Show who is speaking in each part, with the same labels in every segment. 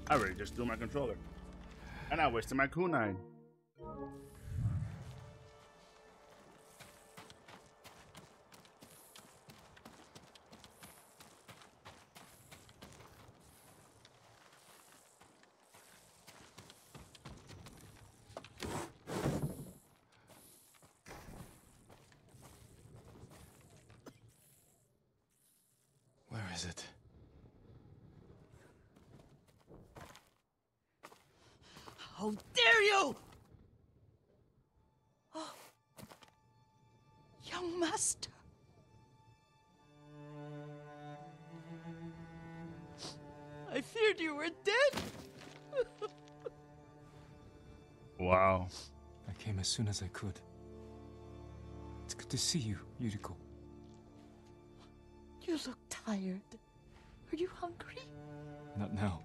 Speaker 1: I really just threw my controller. And I wasted my kunai.
Speaker 2: Where is it?
Speaker 3: How dare you! Oh, young master. I feared you were dead.
Speaker 1: Wow.
Speaker 2: I came as soon as I could. It's good to see you, Yuriko.
Speaker 3: You look tired. Are you hungry?
Speaker 2: Not now.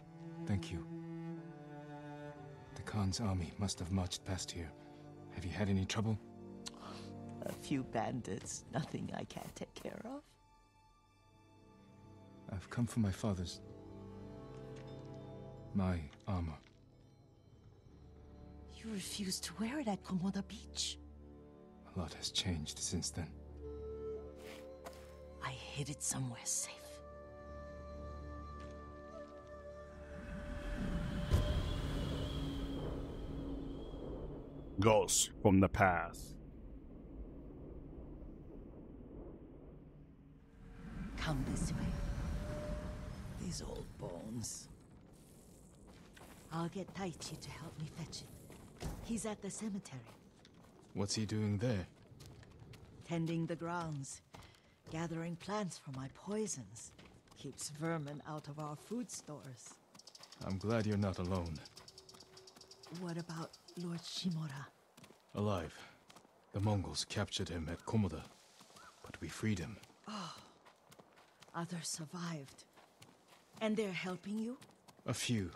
Speaker 2: Thank you. The Khan's army must have marched past here. Have you had any trouble?
Speaker 3: A few bandits. Nothing I can't take care of.
Speaker 2: I've come for my father's... my armor.
Speaker 3: You refused to wear it at Komoda Beach.
Speaker 2: A lot has changed since then.
Speaker 3: I hid it somewhere safe.
Speaker 1: Ghosts from the past.
Speaker 3: Come this way. These old bones. I'll get Taichi to help me fetch it. He's at the cemetery.
Speaker 2: What's he doing there?
Speaker 3: Tending the grounds. Gathering plants for my poisons. Keeps vermin out of our food stores.
Speaker 2: I'm glad you're not alone.
Speaker 3: What about Lord Shimura?
Speaker 2: Alive. The Mongols captured him at Komoda, but we freed him.
Speaker 3: Oh, others survived. And they're helping you?
Speaker 2: A few.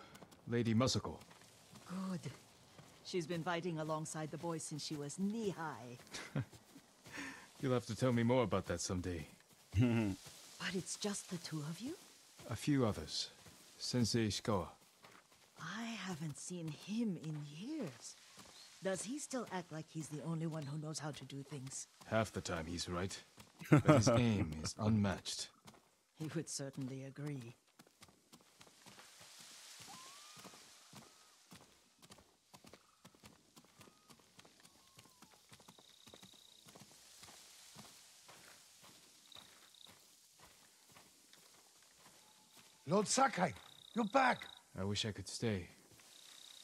Speaker 2: Lady Masako.
Speaker 3: Good. She's been fighting alongside the boys since she was knee-high.
Speaker 2: You'll have to tell me more about that someday.
Speaker 3: But it's just the two of you?
Speaker 2: A few others. Sensei Ishikawa.
Speaker 3: I haven't seen him in years. Does he still act like he's the only one who knows how to do things?
Speaker 2: Half the time he's right, but his aim is unmatched.
Speaker 3: He would certainly agree.
Speaker 4: Lord Sakai, you're back.
Speaker 2: I wish I could stay,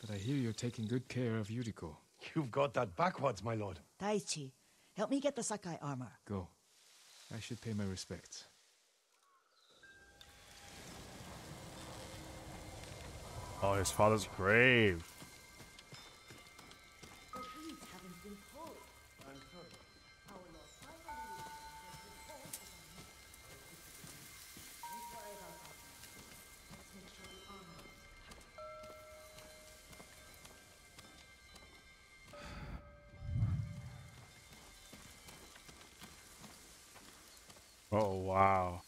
Speaker 2: but I hear you're taking good care of Yuriko.
Speaker 4: You've got that backwards, my lord.
Speaker 3: Taichi, help me get the Sakai armor.
Speaker 2: Go. I should pay my respects.
Speaker 1: Oh, his father's grave. Oh, wow.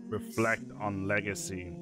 Speaker 1: Reflect on legacy.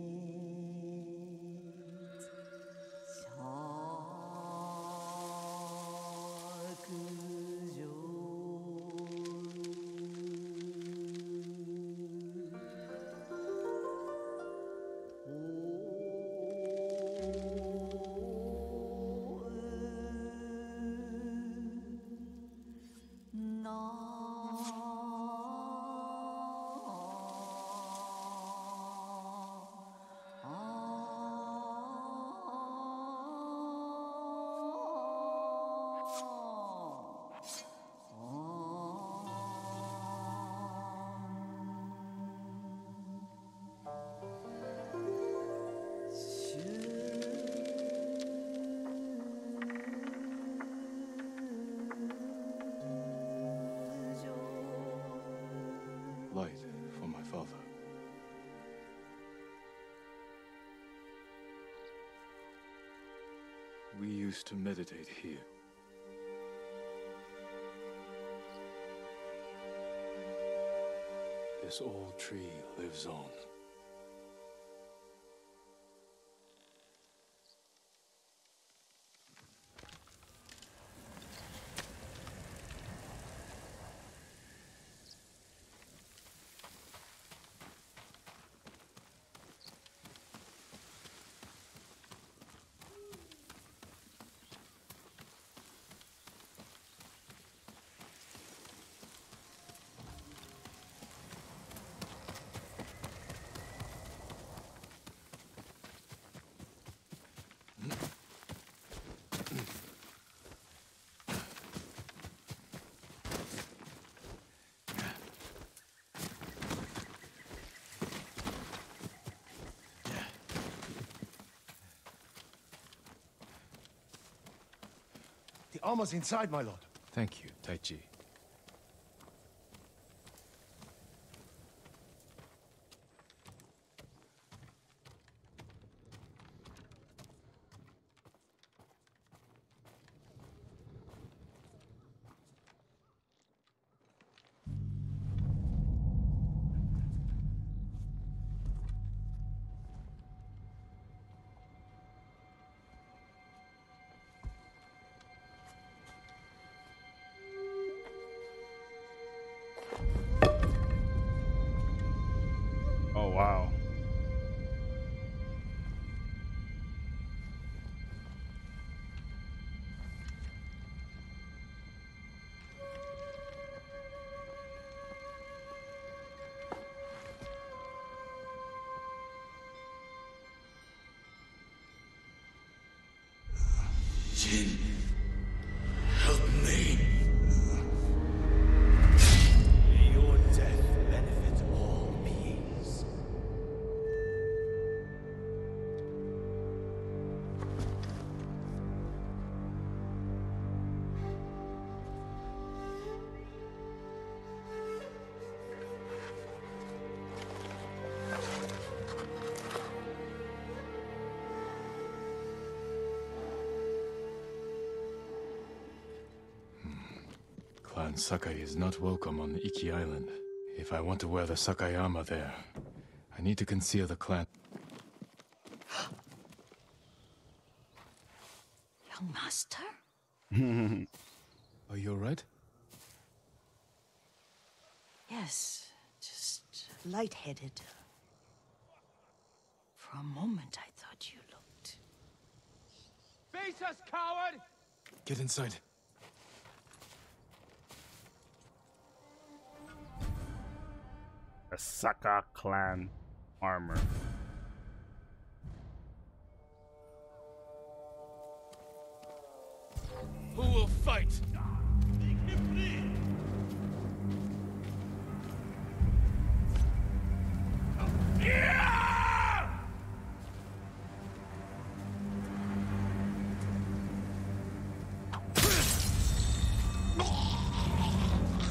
Speaker 2: We used to meditate here. This old tree lives on.
Speaker 4: The armor's inside, my lord.
Speaker 2: Thank you, Taichi.
Speaker 1: Oh, wow.
Speaker 5: Jin, help me. Your death benefits all beings.
Speaker 2: Clan Sakai is not welcome on Iki Island. If I want to wear the Sakai armor there, I need to conceal the clan.
Speaker 3: Young master?
Speaker 2: Are you alright?
Speaker 3: Yes, just lightheaded. For a moment, I thought you looked...
Speaker 5: Face us, coward!
Speaker 2: Get inside.
Speaker 1: A Saka clan armor.
Speaker 5: Who will fight?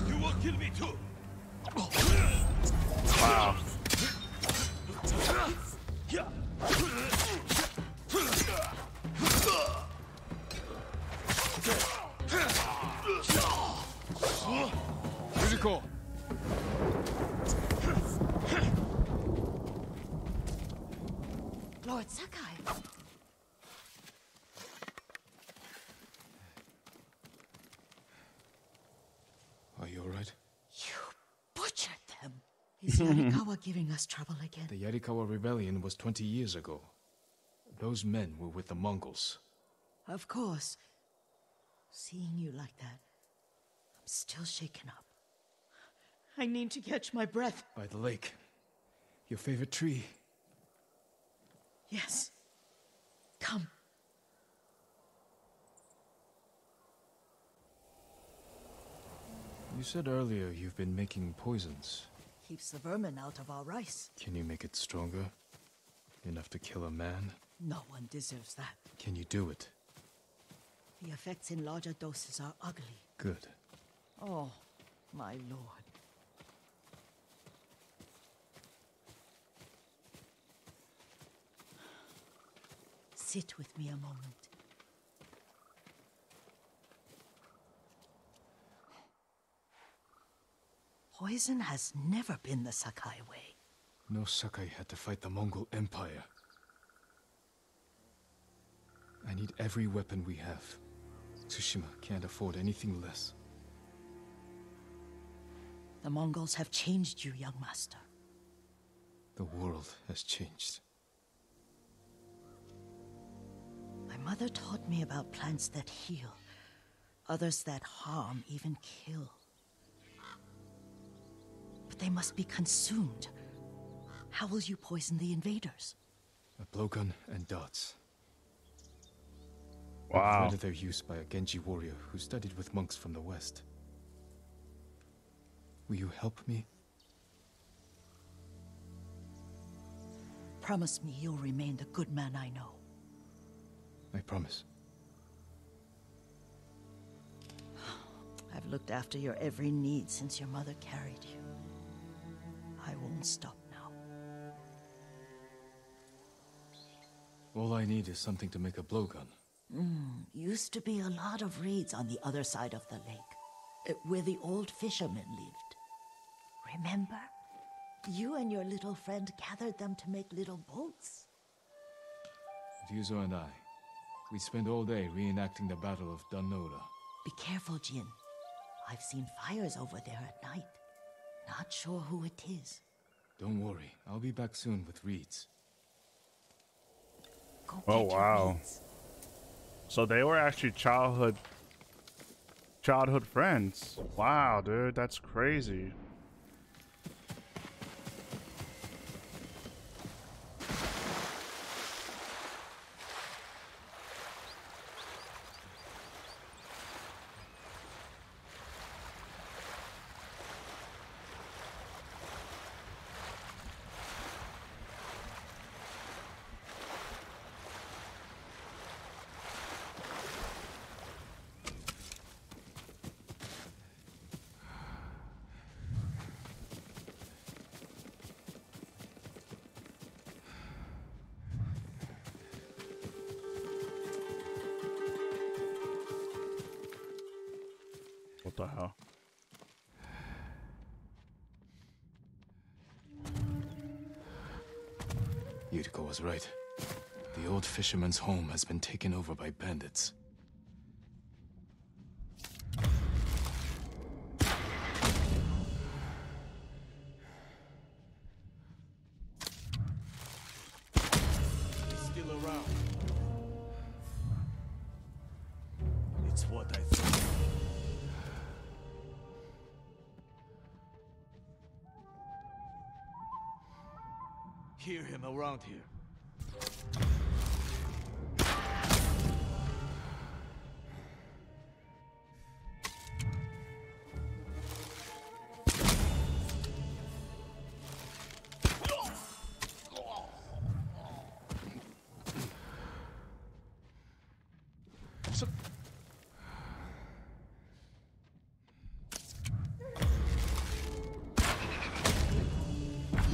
Speaker 5: You will kill me too.
Speaker 1: Wow.
Speaker 2: Critical!
Speaker 3: Lord Sakai!
Speaker 2: Are you alright?
Speaker 3: You butchered them! Is Yarikawa giving us trouble again?
Speaker 2: The Yarikawa rebellion was 20 years ago. Those men were with the Mongols.
Speaker 3: Of course. Seeing you like that, I'm still shaken up. I need to catch my breath.
Speaker 2: By the lake. Your favorite tree.
Speaker 3: Yes. Come.
Speaker 2: You said earlier you've been making poisons.
Speaker 3: Keeps the vermin out of our rice.
Speaker 2: Can you make it stronger? Enough to kill a man?
Speaker 3: No one deserves that.
Speaker 2: Can you do it?
Speaker 3: The effects in larger doses are ugly.
Speaker 2: Good.
Speaker 3: Oh, my lord. Sit with me a moment. Poison has never been the Sakai way.
Speaker 2: No Sakai had to fight the Mongol Empire. I need every weapon we have. Tsushima can't afford anything less.
Speaker 3: The Mongols have changed you, young master.
Speaker 2: The world has changed.
Speaker 3: My mother taught me about plants that heal, others that harm, even kill. But they must be consumed. How will you poison the invaders?
Speaker 2: A blowgun and darts.
Speaker 1: Wow.
Speaker 2: I've heard of their use by a Genji warrior who studied with monks from the west. Will you help me?
Speaker 3: Promise me you'll remain the good man I know.
Speaker 2: I promise.
Speaker 3: I've looked after your every need since your mother carried you. I won't stop now.
Speaker 2: All I need is something to make a blowgun.
Speaker 3: Used to be a lot of reeds on the other side of the lake, where the old fishermen lived. Remember? You and your little friend gathered them to make little boats.
Speaker 2: Ryuzo and I, we spent all day reenacting the Battle of Danora.
Speaker 3: Be careful, Jin. I've seen fires over there at night. Not sure who it is.
Speaker 2: Don't worry, I'll be back soon with reeds.
Speaker 3: Go
Speaker 1: Oh,
Speaker 3: get your
Speaker 1: wow.
Speaker 3: reeds.
Speaker 1: So they were actually childhood friends. Wow, dude, that's crazy. What the hell?
Speaker 2: Yuriko was right. The old fisherman's home has been taken over by bandits.
Speaker 5: He's still around. It's what I thought. Hear him around here.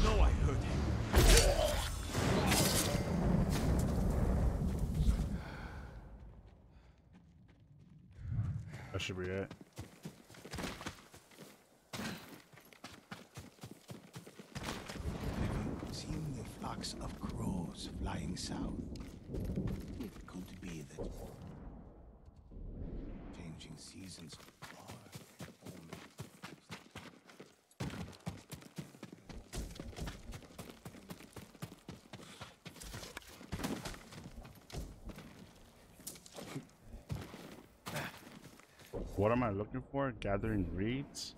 Speaker 5: No, I heard him.
Speaker 1: That should be it.
Speaker 5: Seeing the flocks of crows flying south. It could be that changing seasons are only.
Speaker 1: What am I looking for? Gathering reeds?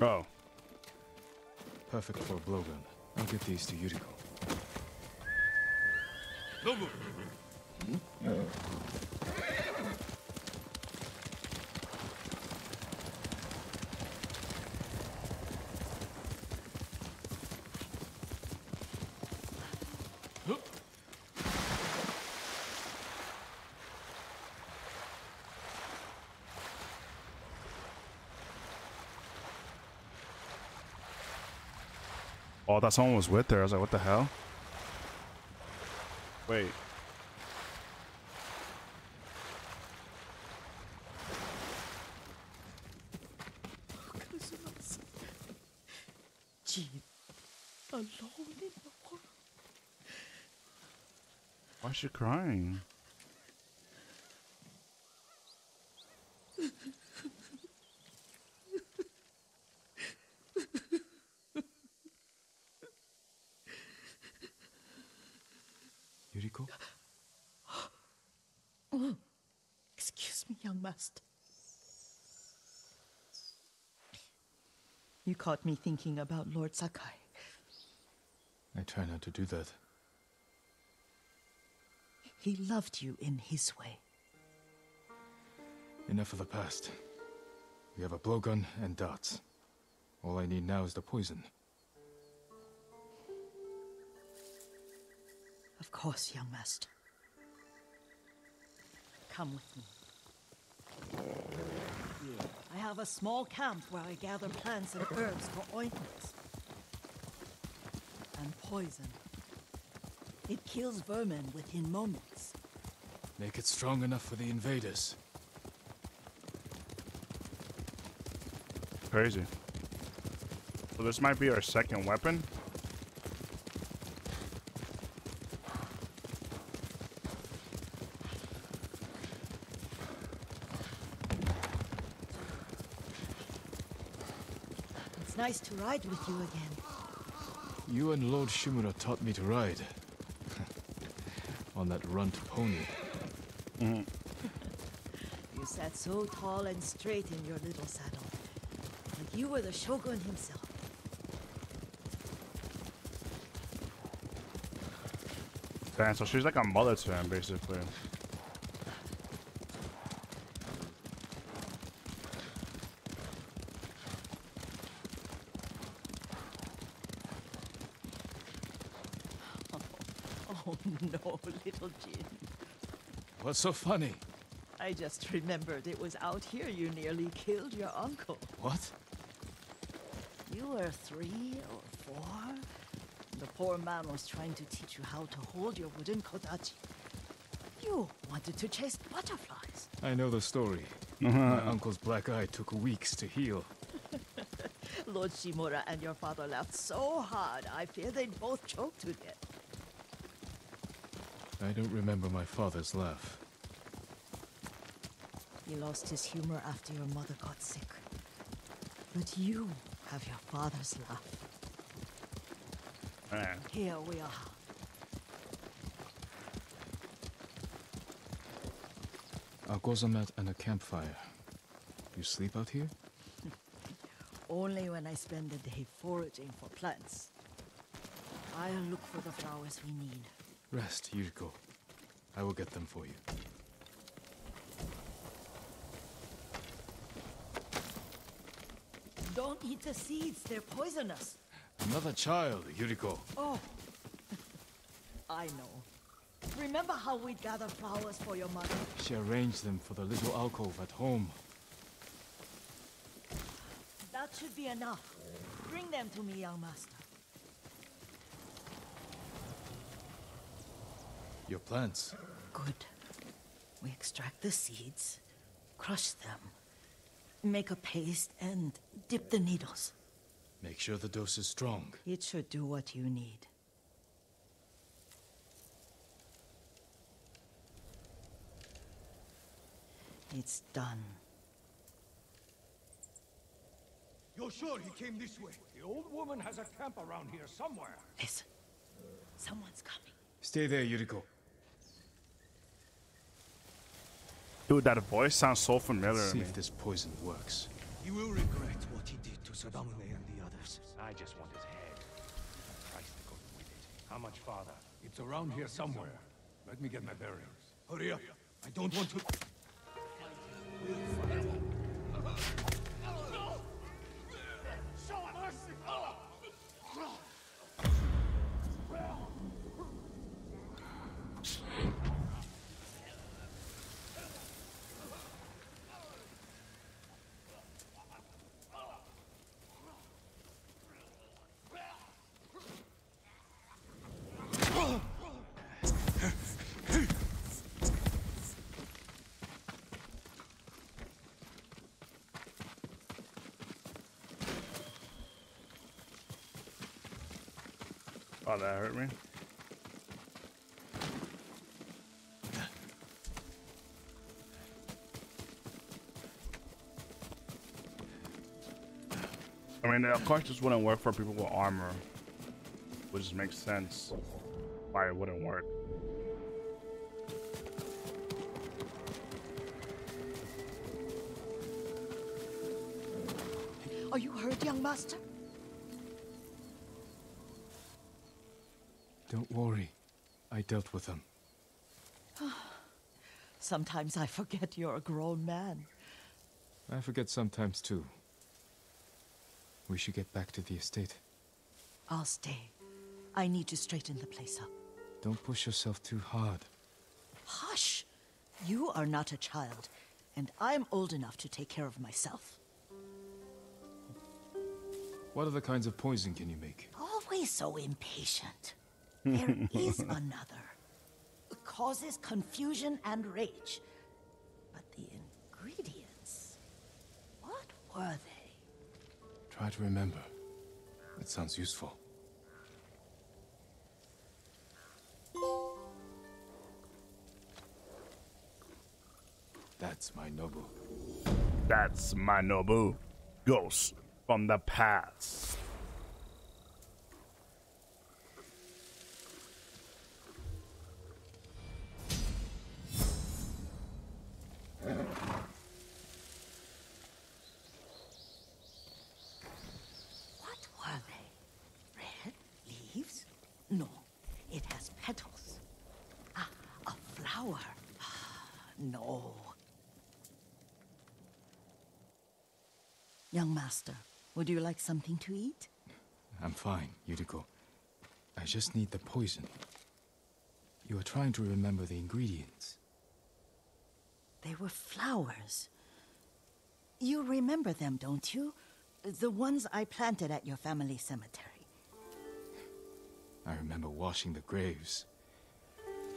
Speaker 1: Oh.
Speaker 2: Perfect for a blowgun. I'll get these to Yuriko.
Speaker 5: Nobu!
Speaker 1: Oh, that someone was with her. I was like, what the hell? Wait.
Speaker 3: Jean, alone in the world.
Speaker 1: Why is she crying?
Speaker 2: Yuriko?
Speaker 3: Oh, excuse me, young master. You caught me thinking about Lord Sakai.
Speaker 2: I try not to do that.
Speaker 3: He loved you in his way.
Speaker 2: Enough of the past. We have a blowgun and darts. All I need now is the poison.
Speaker 3: Of course, young master. Come with me. Here, I have a small camp where I gather plants and herbs for ointments. And poison. It kills vermin within moments.
Speaker 2: Make it strong enough for the invaders.
Speaker 1: Crazy. So this might be our second weapon.
Speaker 3: It's nice to ride with you again.
Speaker 2: You and Lord Shimura taught me to ride. On that runt pony.
Speaker 3: You sat so tall and straight in your little saddle. Like you were the shogun himself.
Speaker 1: Damn, so she's like a mother to him, basically.
Speaker 3: Oh no, little Jin.
Speaker 2: What's so funny?
Speaker 3: I just remembered it was out here you nearly killed your uncle.
Speaker 2: What?
Speaker 3: You were 3 or 4. The poor man was trying to teach you how to hold your wooden kodachi. You wanted to chase butterflies.
Speaker 2: I know the story. My uncle's black eye took weeks to heal.
Speaker 3: Lord Shimura and your father laughed so hard, I fear they'd both choke to death.
Speaker 2: I don't remember my father's laugh.
Speaker 3: He lost his humor after your mother got sick. But you have your father's laugh.
Speaker 1: Man.
Speaker 3: Here we are.
Speaker 2: A gozamat and a campfire. You sleep out here?
Speaker 3: Only when I spend the day foraging for plants. I'll look for the flowers we need.
Speaker 2: Rest, Yuriko. I will get them for you.
Speaker 3: Don't eat the seeds, they're poisonous.
Speaker 2: Another child, Yuriko.
Speaker 3: Oh, I know. Remember how we'd gather flowers for your mother?
Speaker 2: She arranged them for the little alcove at home.
Speaker 3: That should be enough. Bring them to me, young master.
Speaker 2: Your plants.
Speaker 3: Good. We extract the seeds, crush them, make a paste, and dip the needles.
Speaker 2: Make sure the dose is strong.
Speaker 3: It should do what you need. It's done.
Speaker 5: You're sure he came this way? The old woman has a camp around here somewhere.
Speaker 3: Listen. Someone's coming.
Speaker 2: Stay there, Yuriko.
Speaker 1: Dude, that voice sounds so familiar to
Speaker 2: See
Speaker 1: me.
Speaker 2: if this poison works.
Speaker 5: He will regret what he did to Sadamune and the others.
Speaker 6: I just want his head. The price that goes with it. How much farther?
Speaker 4: It's around here somewhere. Let me get my bearings.
Speaker 5: Hurry up. I don't want to...
Speaker 1: Oh, that hurt me. I mean, of course, this wouldn't work for people with armor, which just makes sense why it wouldn't work.
Speaker 3: Are you hurt, young master?
Speaker 2: Don't worry. I dealt with them.
Speaker 3: Sometimes I forget you're a grown man.
Speaker 2: I forget sometimes too. We should get back to the estate.
Speaker 3: I'll stay. I need to straighten the place up.
Speaker 2: Don't push yourself too hard.
Speaker 3: Hush! You are not a child, and I'm old enough to take care of myself.
Speaker 2: What other kinds of poison can you make?
Speaker 3: Always so impatient. There is another. It causes confusion and rage. But the ingredients... what were they?
Speaker 2: Try to remember. That sounds useful. That's my Nobu.
Speaker 1: That's my Nobu. Ghost from the past.
Speaker 3: What were they? Red leaves? No, it has petals. Ah, a flower. No. Young master, would you like something to eat?
Speaker 2: I'm fine, Yuriko. I just need the poison. You are trying to remember the ingredients.
Speaker 3: They were flowers. You remember them, don't you? The ones I planted at your family cemetery.
Speaker 2: I remember washing the graves.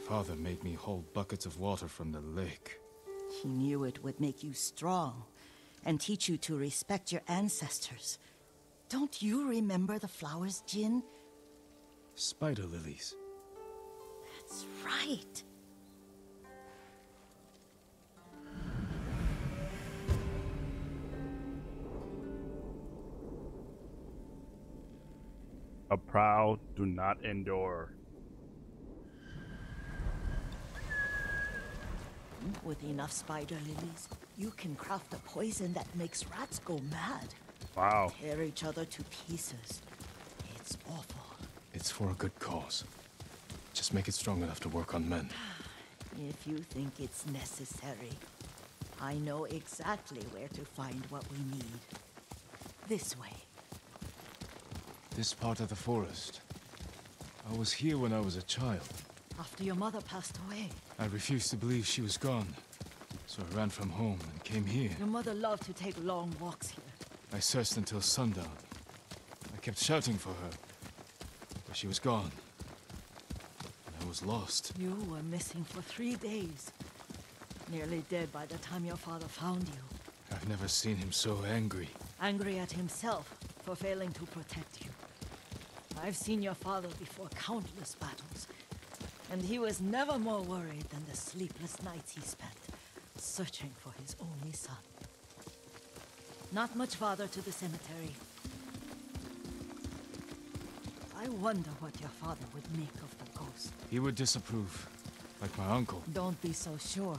Speaker 2: Father made me hold buckets of water from the lake.
Speaker 3: He knew it would make you strong and teach you to respect your ancestors. Don't you remember the flowers, Jin?
Speaker 2: Spider lilies.
Speaker 3: That's right.
Speaker 1: A proud do not endure.
Speaker 3: With enough spider lilies, you can craft a poison that makes rats go mad.
Speaker 1: Wow.
Speaker 3: Tear each other to pieces. It's awful.
Speaker 2: It's for a good cause. Just make it strong enough to work on men.
Speaker 3: If you think it's necessary, I know exactly where to find what we need. This way.
Speaker 2: This part of the forest. I was here when I was a child.
Speaker 3: After your mother passed away.
Speaker 2: I refused to believe she was gone. So I ran from home and came here.
Speaker 3: Your mother loved to take long walks here.
Speaker 2: I searched until sundown. I kept shouting for her. But she was gone. And I was lost.
Speaker 3: You were missing for 3 days. Nearly dead by the time your father found you.
Speaker 2: I've never seen him so angry.
Speaker 3: Angry at himself for failing to protect you. I've seen your father before countless battles. And he was never more worried than the sleepless nights he spent searching for his only son. Not much farther to the cemetery. I wonder what your father would make of the ghost.
Speaker 2: He would disapprove, like my uncle.
Speaker 3: Don't be so sure.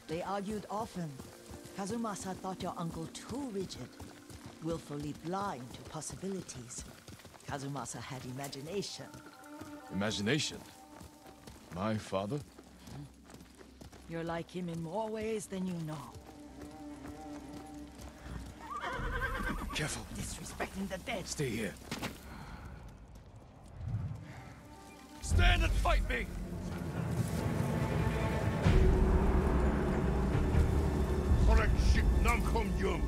Speaker 3: They argued often. Kazumasa thought your uncle too rigid, willfully blind to possibilities. Kazumasa had imagination.
Speaker 2: Imagination? My father?
Speaker 3: You're like him in more ways than you know.
Speaker 2: Careful.
Speaker 3: Disrespecting the dead.
Speaker 2: Stay here.
Speaker 4: Stand and fight me!
Speaker 6: Correct ship nam kom yum.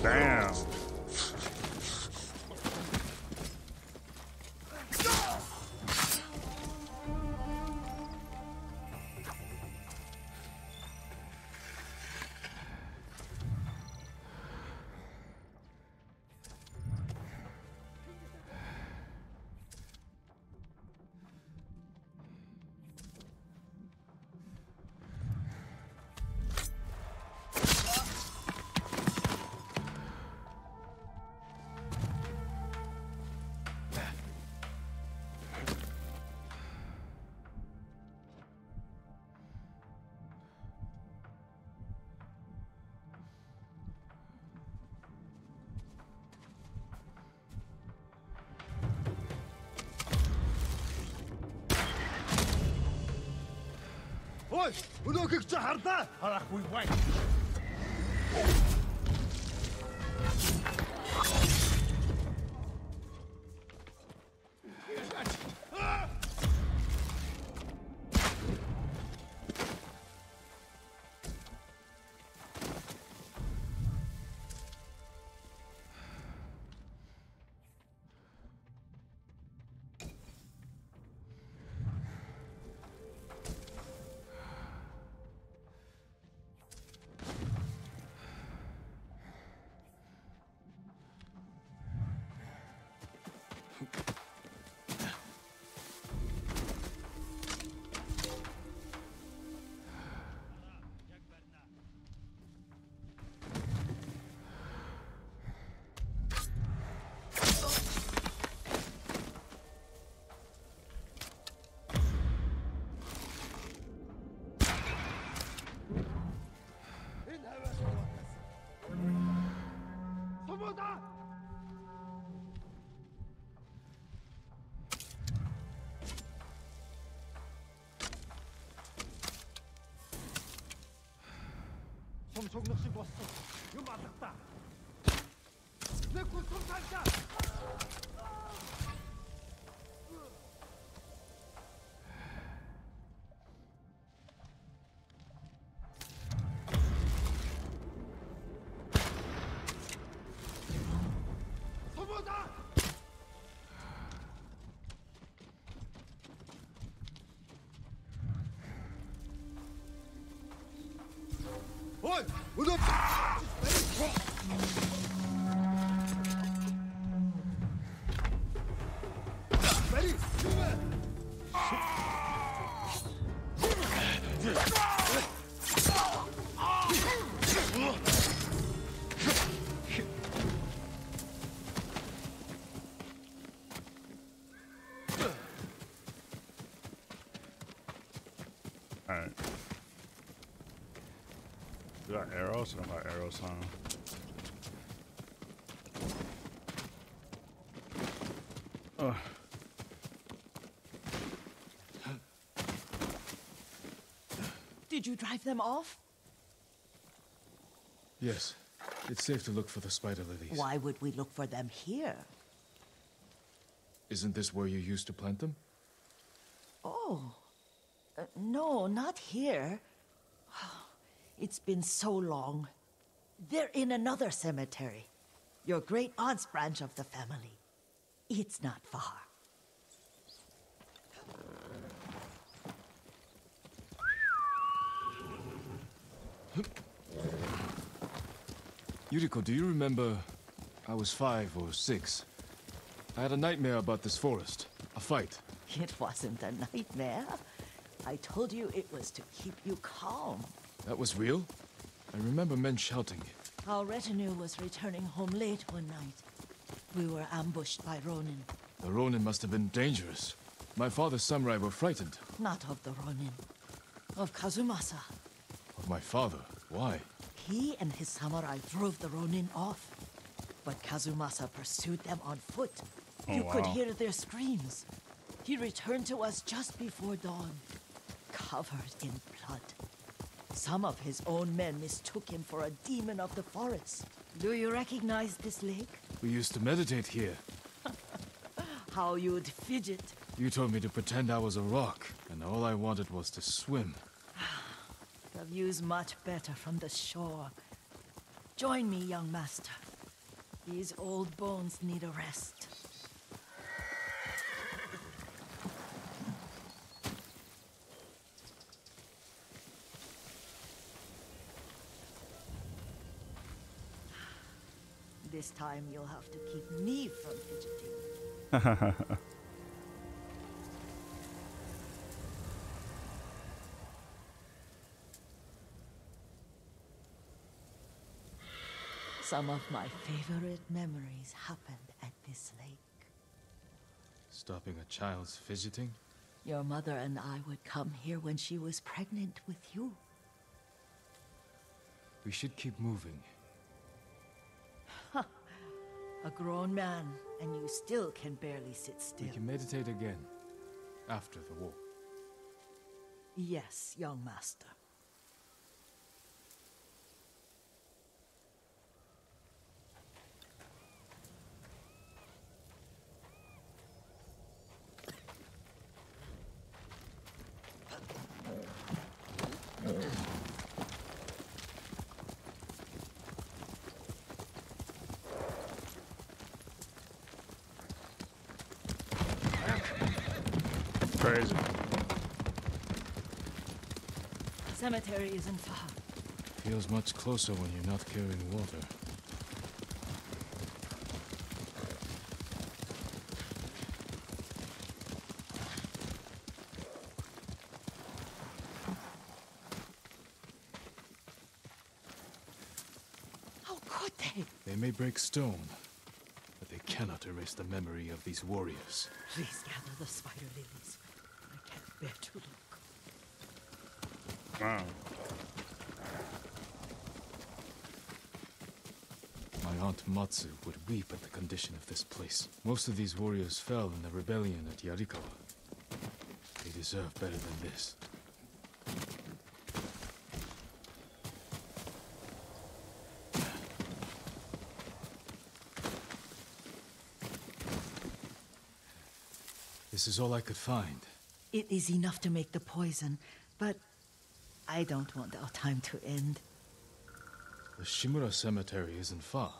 Speaker 1: Damn.
Speaker 6: Ой, өнөөхийг чи харлаа. Харахгүй бай.
Speaker 5: 속력 씨 왔어. 이거 맞았다. 내 구속 살자. 소모다. 어이, 우리 메리,
Speaker 1: Alright. You got arrows? I don't got arrows, huh? Ugh.
Speaker 3: Did you drive them off?
Speaker 2: Yes. It's safe to look for the spider lilies.
Speaker 3: Why would we look for them here?
Speaker 2: Isn't this where you used to plant them?
Speaker 3: Oh, no, not here. It's been so long. They're in another cemetery. Your great aunt's branch of the family. It's not far.
Speaker 2: Yuriko, do you remember? I was 5 or 6. I had a nightmare about this forest. A fight.
Speaker 3: It wasn't a nightmare. I told you it was to keep you calm.
Speaker 2: That was real? I remember men shouting.
Speaker 3: Our retinue was returning home late one night. We were ambushed by Ronin.
Speaker 2: The Ronin must have been dangerous. My father's samurai were frightened.
Speaker 3: Not of the Ronin. Of Kazumasa.
Speaker 2: Of my father? Why?
Speaker 3: He and his samurai drove the Ronin off. But Kazumasa pursued them on foot. You could hear their screams. He returned to us just before dawn, covered in blood. Some of his own men mistook him for a demon of the forest. Do you recognize this lake?
Speaker 2: We used to meditate here.
Speaker 3: How you'd fidget.
Speaker 2: You told me to pretend I was a rock, and all I wanted was to swim.
Speaker 3: The view's much better from the shore. Join me, young master. These old bones need a rest. This time you'll have to keep me from fidgeting. Some of my favorite memories happened at this lake.
Speaker 2: Stopping a child's fidgeting?
Speaker 3: Your mother and I would come here when she was pregnant with you.
Speaker 2: We should keep moving.
Speaker 3: A grown man, and you still can barely sit still.
Speaker 2: We can meditate again, after the war.
Speaker 3: Yes, young master.
Speaker 1: Crazy.
Speaker 3: Cemetery isn't far.
Speaker 2: Feels much closer when you're not carrying water.
Speaker 3: How could they?
Speaker 2: They may break stone, but they cannot erase the memory of these warriors.
Speaker 3: Please gather the spider lilies. I can't bear to look.
Speaker 1: Wow.
Speaker 2: My aunt Matsu would weep at the condition of this place. Most of these warriors fell in the rebellion at Yarikawa. They deserve better than this. This is all I could find.
Speaker 3: It is enough to make the poison, but I don't want our time to end.
Speaker 2: The Shimura Cemetery isn't far.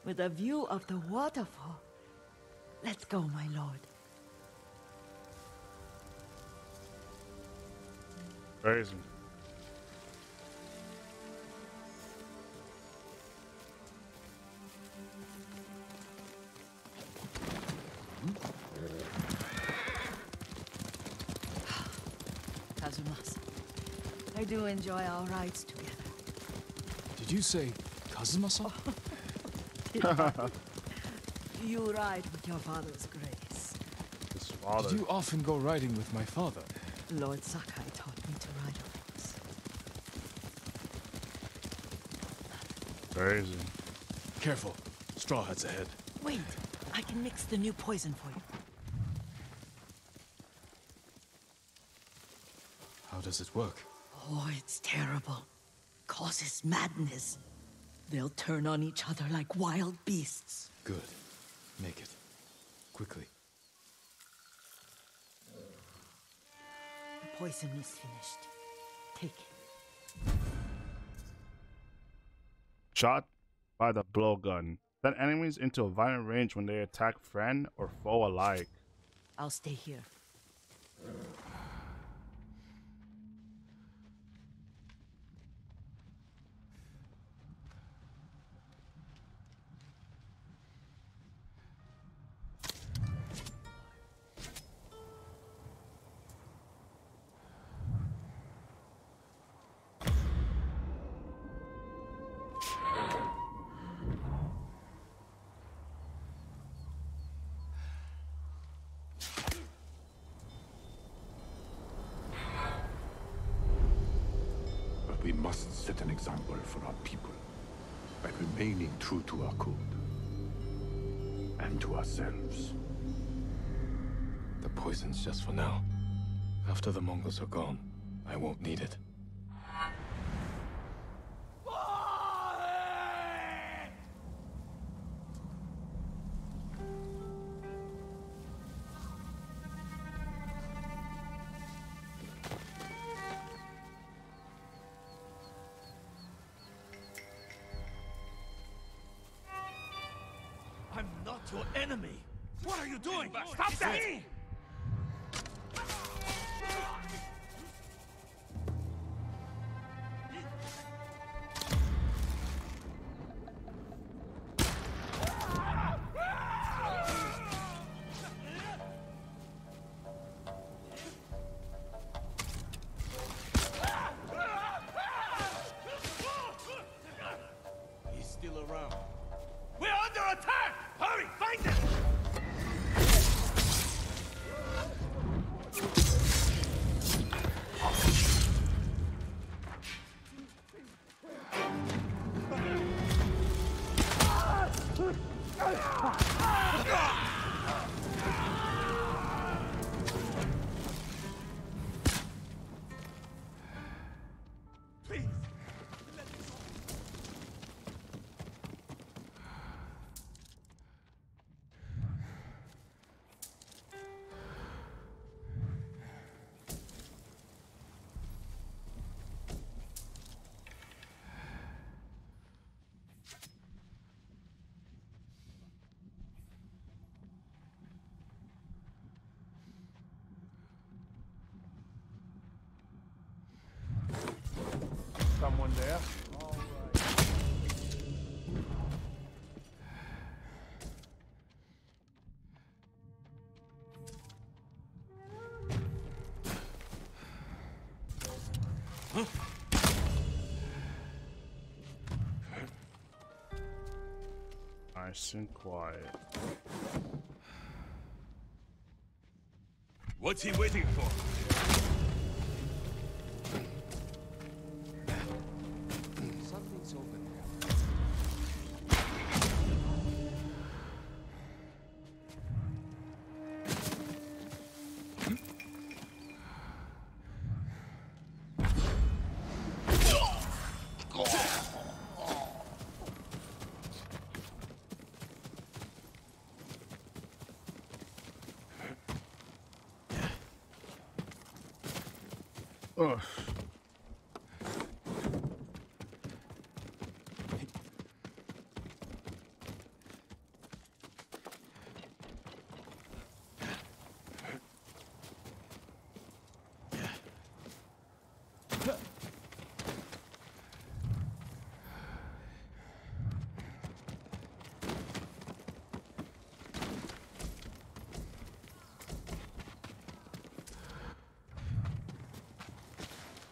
Speaker 3: With a view of the waterfall. Let's go, my lord.
Speaker 1: Crazy.
Speaker 3: Kazumasa, I do enjoy our rides together.
Speaker 2: Did you say Kazumasa?
Speaker 3: You ride with your father's grace.
Speaker 1: His father.
Speaker 2: Did you often go riding with my father?
Speaker 3: Lord Sakai taught me to ride a horse.
Speaker 1: Crazy.
Speaker 2: Careful. Straw Hat's ahead.
Speaker 3: Wait, I can mix the new poison for you.
Speaker 2: How does it work?
Speaker 3: Oh, it's terrible. Causes madness. They'll turn on each other like wild beasts.
Speaker 2: Good. Make it. Quickly.
Speaker 3: The poison is finished. Take it.
Speaker 1: Shot by the blowgun. Send enemies into a violent range when they attack friend or foe alike.
Speaker 3: I'll stay here.
Speaker 7: set an example for our people by remaining true to our code and to ourselves.
Speaker 2: The poison's just for now. After the Mongols are gone, I won't need it.
Speaker 4: I'm not your enemy. What are you doing? Stop that!
Speaker 5: He's still around.
Speaker 4: We're under attack! Hurry, find them! Please, let me go.
Speaker 1: Someone there? Nice and quiet.
Speaker 4: What's he waiting for?
Speaker 5: Something's open there.
Speaker 1: Ugh.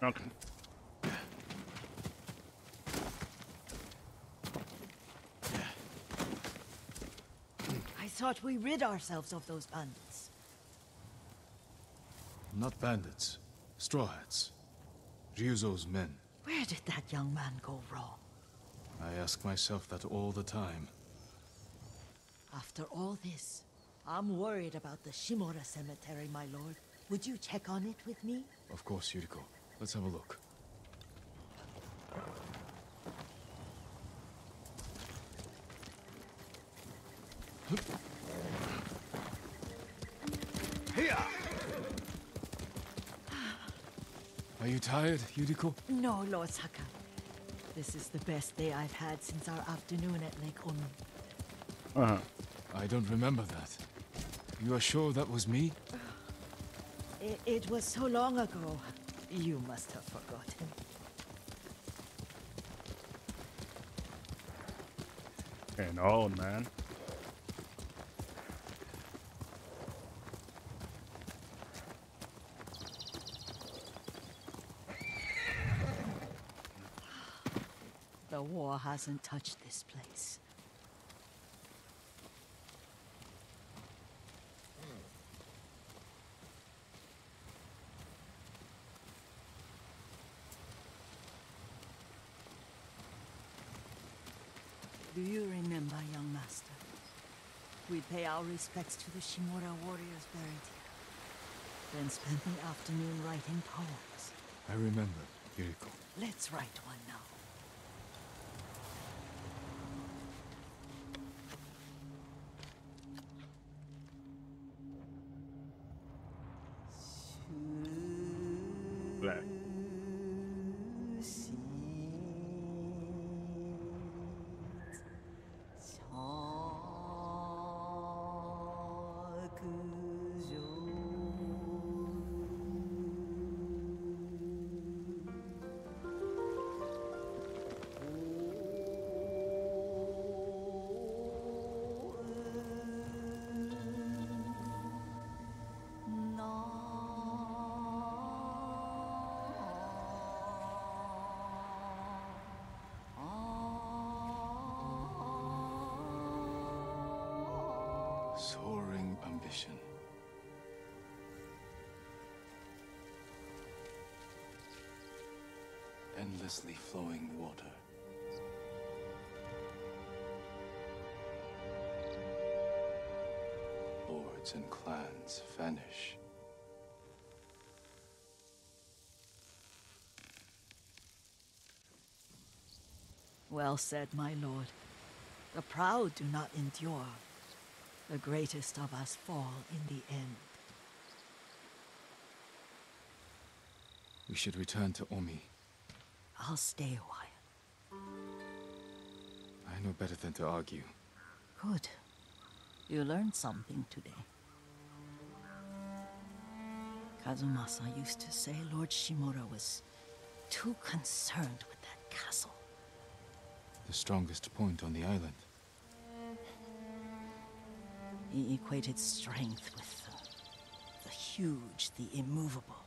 Speaker 1: Okay.
Speaker 3: I thought we rid ourselves of those bandits.
Speaker 2: Not bandits. Straw Hats. Ryuzo's men.
Speaker 3: Where did that young man go wrong?
Speaker 2: I ask myself that all the time.
Speaker 3: After all this, I'm worried about the Shimura cemetery, my lord. Would you check on it with me?
Speaker 2: Of course, Yuriko. Let's have a look.
Speaker 4: Here!
Speaker 2: Are you tired, Yuriko?
Speaker 3: No, Lord Saka. This is the best day I've had since our afternoon at Lake Onu.
Speaker 2: I don't remember that. You are sure that was me?
Speaker 3: It was so long ago. You must have forgotten.
Speaker 1: Getting old, man.
Speaker 3: The war hasn't touched this place. Do you remember, young master? We pay our respects to the Shimura warriors buried here, then spent the afternoon writing poems.
Speaker 2: I remember, Yuriko.
Speaker 3: Let's write one now.
Speaker 1: Black.
Speaker 2: Soaring ambition. Endlessly flowing water. Lords and clans vanish.
Speaker 3: Well said, my lord. The proud do not endure. The greatest of us fall in the end.
Speaker 2: We should return to Omi.
Speaker 3: I'll stay a while.
Speaker 2: I know better than to argue.
Speaker 3: Good. You learned something today. Kazumasa used to say Lord Shimura was too concerned with that castle.
Speaker 2: The strongest point on the island.
Speaker 3: He equated strength with the huge, the immovable,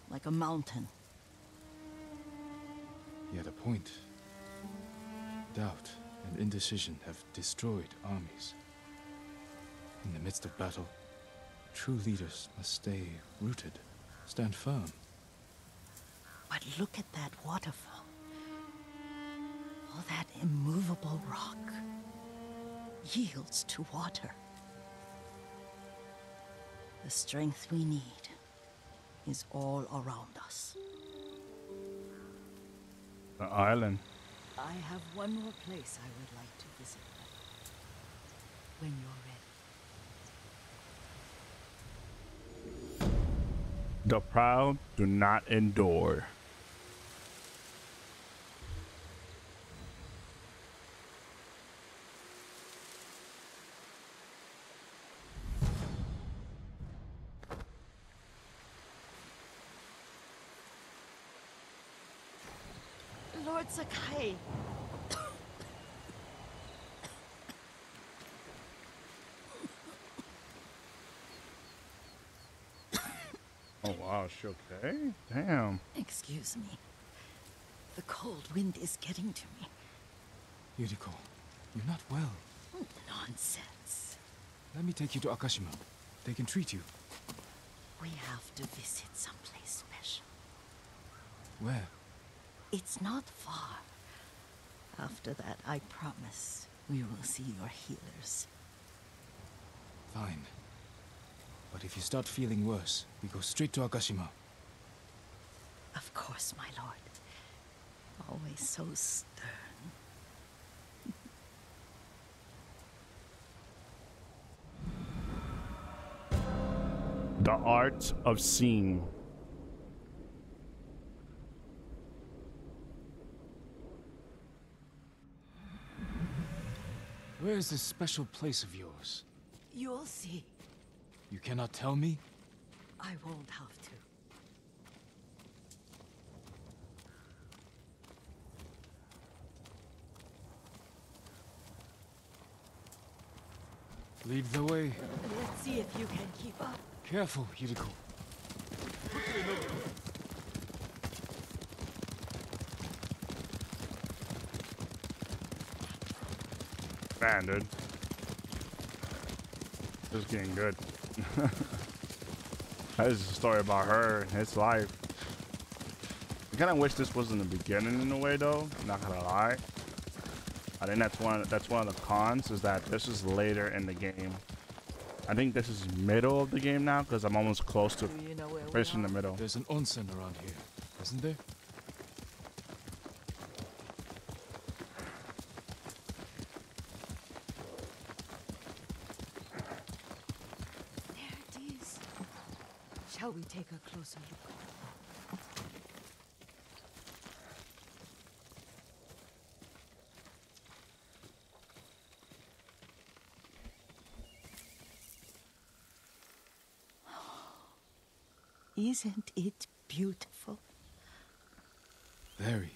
Speaker 3: like a mountain.
Speaker 2: Yet a point. Doubt and indecision have destroyed armies. In the midst of battle, true leaders must stay rooted, stand firm.
Speaker 3: But look at that waterfall. All that immovable rock yields to water. The strength we need is all around us.
Speaker 1: The island.
Speaker 3: I have one more place I would like to visit. When you're ready.
Speaker 1: The proud do not endure.
Speaker 3: Lord Sakai.
Speaker 1: Oh wow, is she okay? Damn.
Speaker 3: Excuse me. The cold wind is getting to me.
Speaker 2: Yuriko, you're not well.
Speaker 3: Nonsense.
Speaker 2: Let me take you to Akashima. They can treat you.
Speaker 3: We have to visit someplace special.
Speaker 2: Where?
Speaker 3: It's not far. After that, I promise we will see your healers.
Speaker 2: Fine. But if you start feeling worse, we go straight to Akashima.
Speaker 3: Of course, my lord. Always so stern.
Speaker 1: The art of seeing.
Speaker 2: Where is this special place of yours?
Speaker 3: You'll see.
Speaker 2: You cannot tell me?
Speaker 3: I won't have to.
Speaker 2: Lead the way.
Speaker 3: Let's see if you can keep up.
Speaker 2: Careful, Yuriko.
Speaker 1: Man, dude. This is getting good. That is a story about her and his life. I kind of wish this was in the beginning in a way, though. Not gonna lie. I think that's one of the cons, is that this is later in the game. I think this is middle of the game now, because I'm almost close to
Speaker 3: Do you know where we
Speaker 1: finishing the
Speaker 3: are?
Speaker 1: middle.
Speaker 2: There's an onsen around here, isn't there?
Speaker 3: There it is. Shall we take a closer look? Isn't it beautiful?
Speaker 2: Very.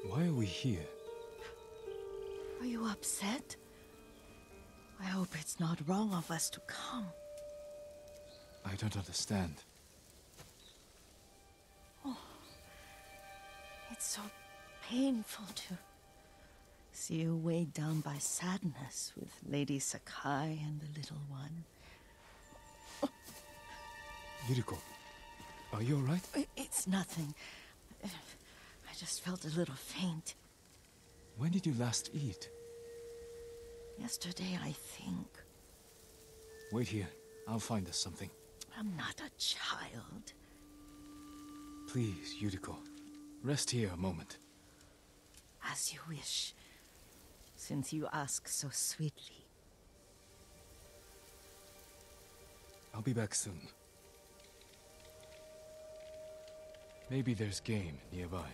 Speaker 2: Why are we here?
Speaker 3: Are you upset? I hope it's not wrong of us to come.
Speaker 2: I don't understand.
Speaker 3: It's so painful to see you weighed down by sadness with Lady Sakai and the little one.
Speaker 2: Yuriko, are you alright?
Speaker 3: It's nothing. I just felt a little faint.
Speaker 2: When did you last eat?
Speaker 3: Yesterday, I think.
Speaker 2: Wait here. I'll find us something.
Speaker 3: I'm not a child.
Speaker 2: Please, Yuriko. Rest here a moment.
Speaker 3: As you wish, since you ask so sweetly.
Speaker 2: I'll be back soon. Maybe there's game nearby.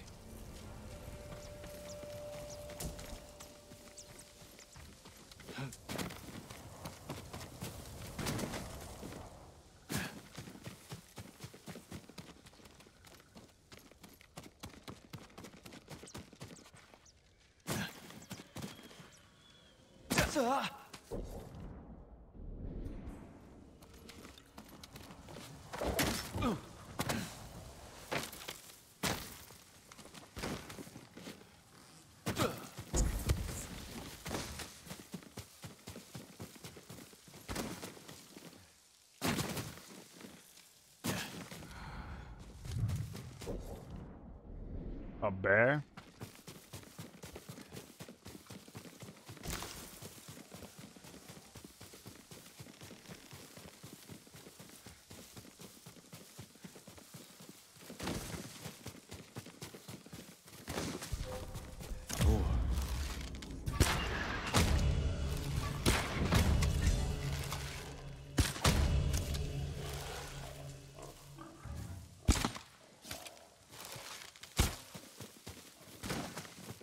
Speaker 1: A bear?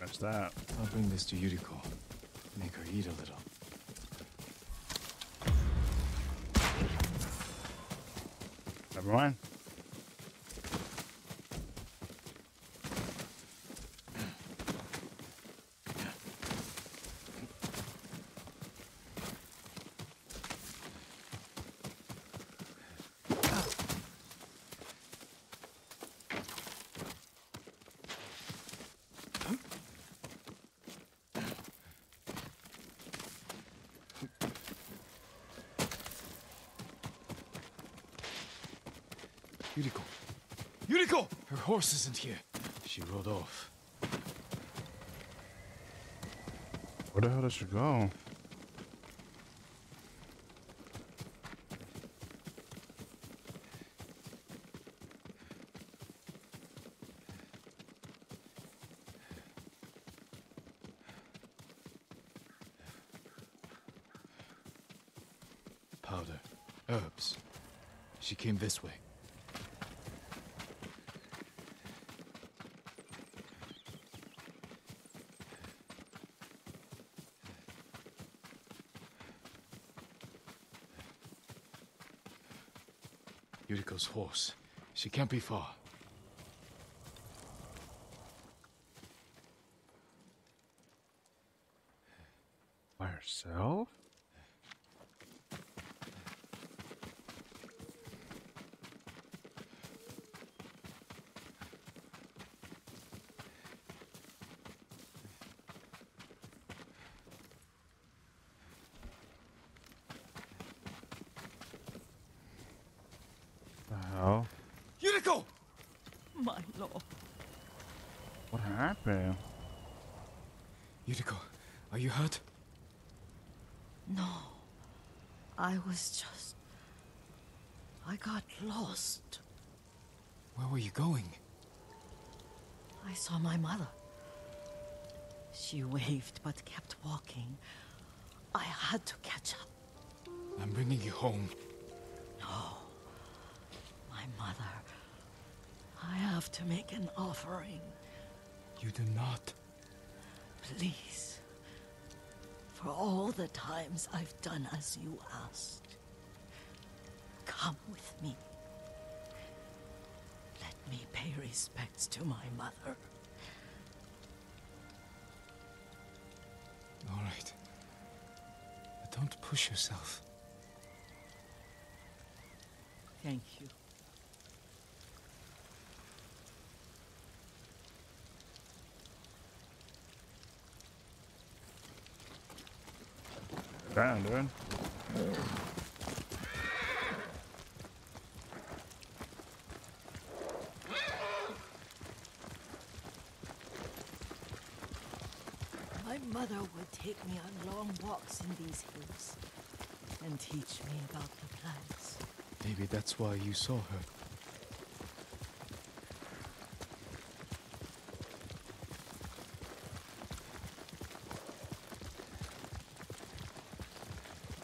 Speaker 1: What's that?
Speaker 2: I'll bring this to Yuriko. Make her eat a little.
Speaker 1: Never mind.
Speaker 2: Yuriko! Yuriko! Her horse isn't here. She rode off.
Speaker 1: Where the hell does she go?
Speaker 2: Powder. Herbs. She came this way. Yuriko's horse. She can't be far.
Speaker 1: By herself?
Speaker 2: Yuriko!
Speaker 3: My lord.
Speaker 1: What happened? happened?
Speaker 2: Yuriko, are you hurt?
Speaker 3: No. I got lost.
Speaker 2: Where were you going?
Speaker 3: I saw my mother. She waved but kept walking. I had to catch up.
Speaker 2: I'm bringing you home.
Speaker 3: No. My mother. I have to make an offering.
Speaker 2: You do not.
Speaker 3: Please. For all the times I've done as you asked. Come with me. Let me pay respects to my mother.
Speaker 2: All right. But don't push yourself.
Speaker 3: Thank you.
Speaker 1: Damn, dude.
Speaker 3: My mother would take me on long walks in these hills and teach me about the plants.
Speaker 2: Maybe that's why you saw her.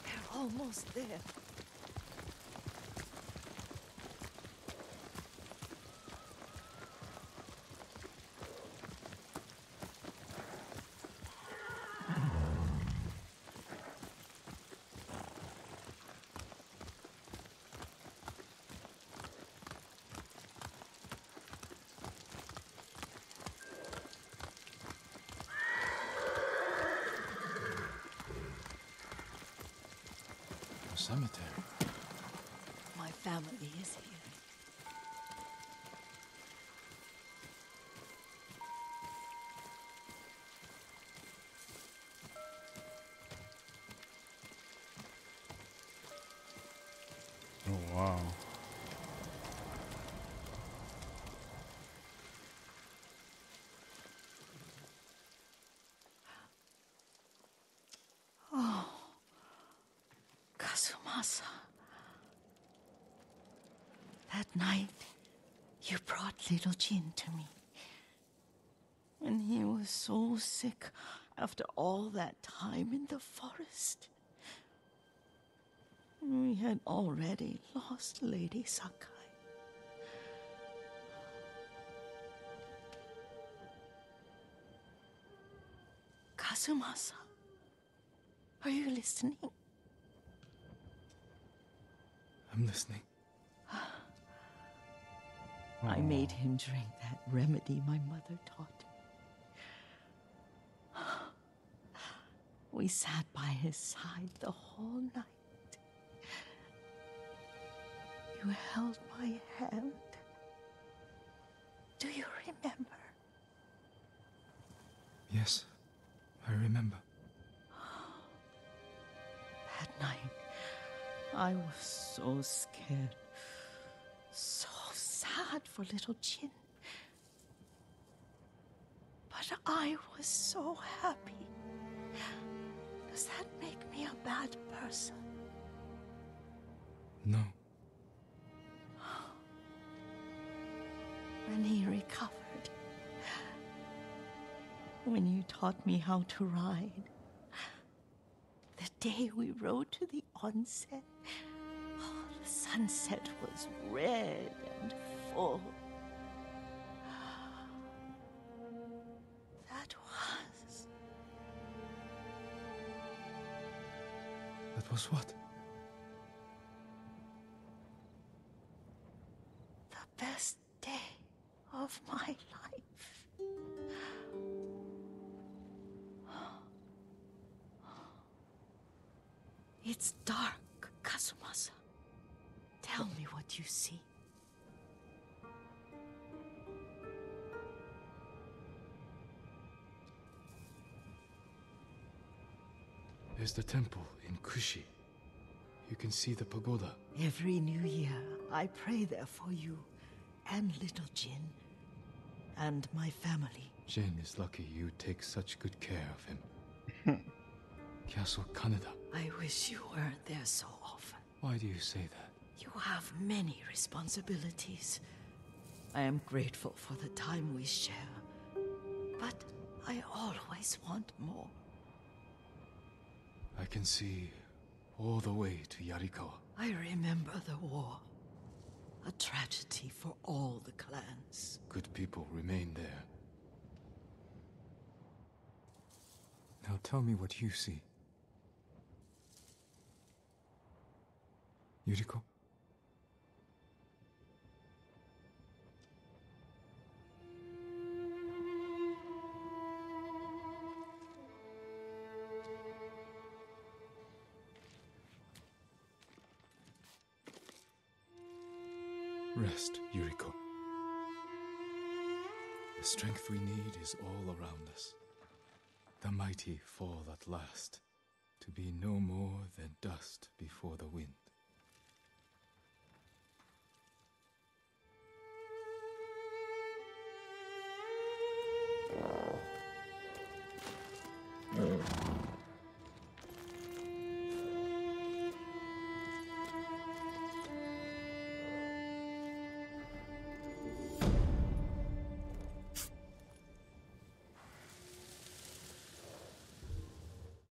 Speaker 3: We're almost there.
Speaker 2: Cemetery.
Speaker 3: My family is here.
Speaker 1: Oh, wow.
Speaker 3: Kazumasa. That night, you brought little Jin to me. And he was so sick after all that time in the forest. We had already lost Lady Sakai. Kazumasa, are you listening?
Speaker 2: I'm listening.
Speaker 3: I made him drink that remedy my mother taught me. We sat by his side the whole night. You held my hand. Do you remember?
Speaker 2: Yes, I remember.
Speaker 3: That night, I was so scared. So sad for little Jin. But I was so happy. Does that make me a bad person?
Speaker 2: No.
Speaker 3: When he recovered, when you taught me how to ride, the day we rode to the onset, the sunset was red and full.
Speaker 2: That was what?
Speaker 3: The best day of my life. It's dark, Kazumasa. Tell me what you see.
Speaker 2: There's the temple in Kushi. You can see the pagoda.
Speaker 3: Every new year, I pray there for you and little Jin and my family.
Speaker 2: Jin is lucky you take such good care of him. Castle Kaneda.
Speaker 3: I wish you weren't there so often.
Speaker 2: Why do you say that?
Speaker 3: You have many responsibilities. I am grateful for the time we share, but I always want more.
Speaker 2: I can see all the way to Yarikawa.
Speaker 3: I remember the war. A tragedy for all the clans.
Speaker 2: Good people remain there. Now tell me what you see. Yuriko? Rest, Yuriko. The strength we need is all around us. The mighty fall at last, to be no more than dust before the wind.